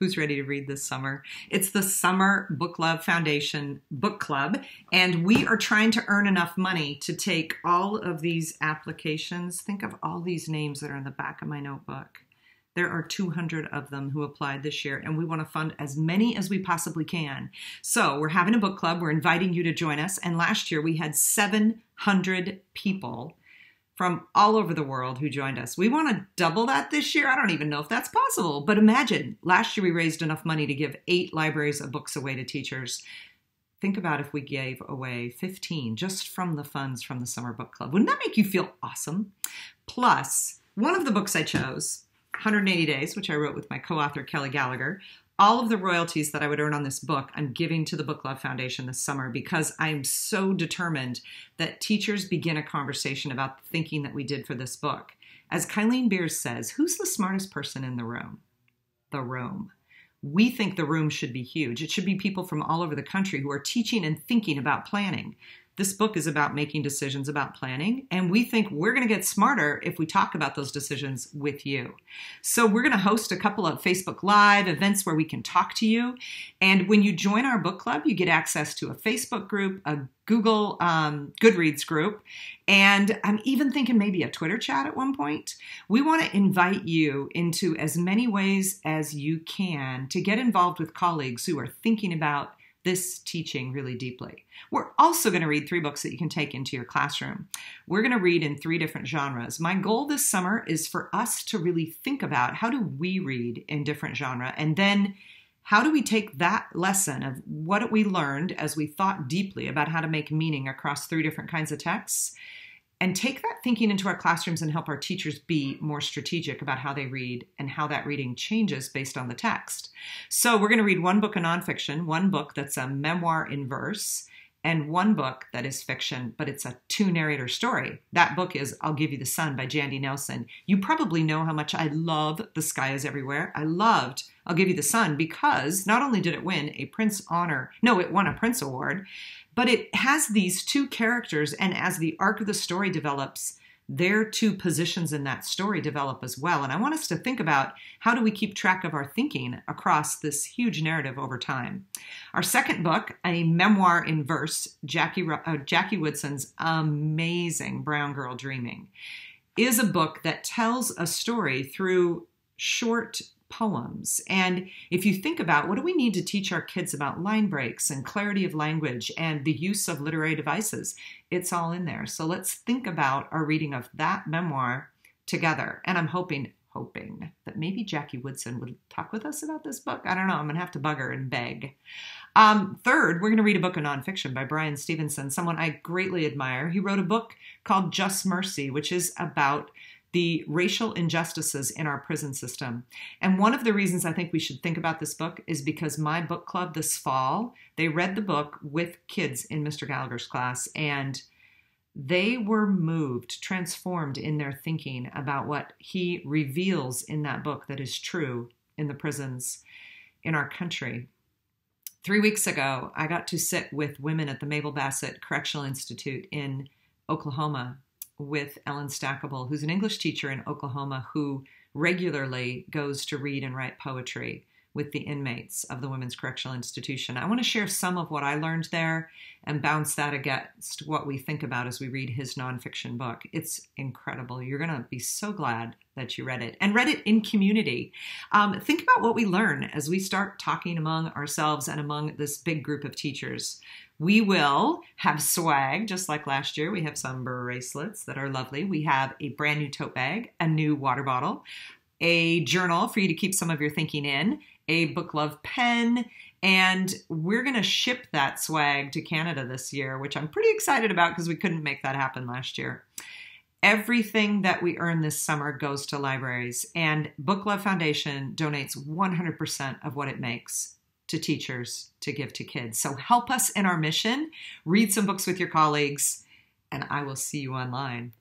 Who's ready to read this summer? It's the Summer Book Love Foundation Book Club, and we are trying to earn enough money to take all of these applications. Think of all these names that are in the back of my notebook. There are 200 of them who applied this year, and we want to fund as many as we possibly can. So we're having a book club. We're inviting you to join us. And last year we had 700 people from all over the world who joined us. We want to double that this year. I don't even know if that's possible, but imagine last year we raised enough money to give 8 libraries of books away to teachers. Think about if we gave away 15 just from the funds from the Summer Book Club. Wouldn't that make you feel awesome? Plus, one of the books I chose, 180 Days, which I wrote with my co-author Kelly Gallagher, all of the royalties that I would earn on this book, I'm giving to the Book Love Foundation this summer because I'm so determined that teachers begin a conversation about the thinking that we did for this book. As Kylene Beers says, who's the smartest person in the room? The room. We think the room should be huge. It should be people from all over the country who are teaching and thinking about planning. This book is about making decisions about planning, and we think we're going to get smarter if we talk about those decisions with you. So we're going to host a couple of Facebook Live events where we can talk to you. And when you join our book club, you get access to a Facebook group, a Google Goodreads group, and I'm even thinking maybe a Twitter chat at one point. We want to invite you into as many ways as you can to get involved with colleagues who are thinking about this teaching really deeply. We're also going to read 3 books that you can take into your classroom. We're going to read in 3 different genres. My goal this summer is for us to really think about how do we read in different genres, and then how do we take that lesson of what we learned as we thought deeply about how to make meaning across 3 different kinds of texts, and take that thinking into our classrooms and help our teachers be more strategic about how they read and how that reading changes based on the text. So we're going to read 1 book of nonfiction, 1 book that's a memoir in verse, and 1 book that is fiction, but it's a 2-narrator story. That book is I'll Give You the Sun by Jandy Nelson. You probably know how much I love The Sky is Everywhere. I loved I'll Give You the Sun because not only did it win a Prince honor, no, it won a Prince Award, but it has these 2 characters, and as the arc of the story develops, their 2 positions in that story develop as well. And I want us to think about how do we keep track of our thinking across this huge narrative over time. Our second book, a memoir in verse, Jackie Woodson's amazing Brown Girl Dreaming, is a book that tells a story through short poems. And if you think about what do we need to teach our kids about line breaks and clarity of language and the use of literary devices, it's all in there. So let's think about our reading of that memoir together. And I'm hoping that maybe Jackie Woodson would talk with us about this book. I don't know. I'm going to have to bug her and beg. Third, we're going to read a book of nonfiction by Brian Stevenson, someone I greatly admire. He wrote a book called Just Mercy, which is about the racial injustices in our prison system. And one of the reasons I think we should think about this book is because my book club this fall, they read the book with kids in Mr. Gallagher's class, and they were moved, transformed in their thinking about what he reveals in that book that is true in the prisons in our country. 3 weeks ago, I got to sit with women at the Mabel Bassett Correctional Institute in Oklahoma with Ellen Stackable, who's an English teacher in Oklahoma who regularly goes to read and write poetry with the inmates of the Women's Correctional Institution. I want to share some of what I learned there and bounce that against what we think about as we read his nonfiction book. It's incredible. You're going to be so glad that you read it, and read it in community. Think about what we learn as we start talking among ourselves and among this big group of teachers. We will have swag, just like last year. We have some bracelets that are lovely. We have a brand new tote bag, a new water bottle, a journal for you to keep some of your thinking in, a Book Love pen, and we're going to ship that swag to Canada this year, which I'm pretty excited about because we couldn't make that happen last year. Everything that we earn this summer goes to libraries, and Book Love Foundation donates 100% of what it makes to teachers to give to kids. So help us in our mission, read some books with your colleagues, and I will see you online.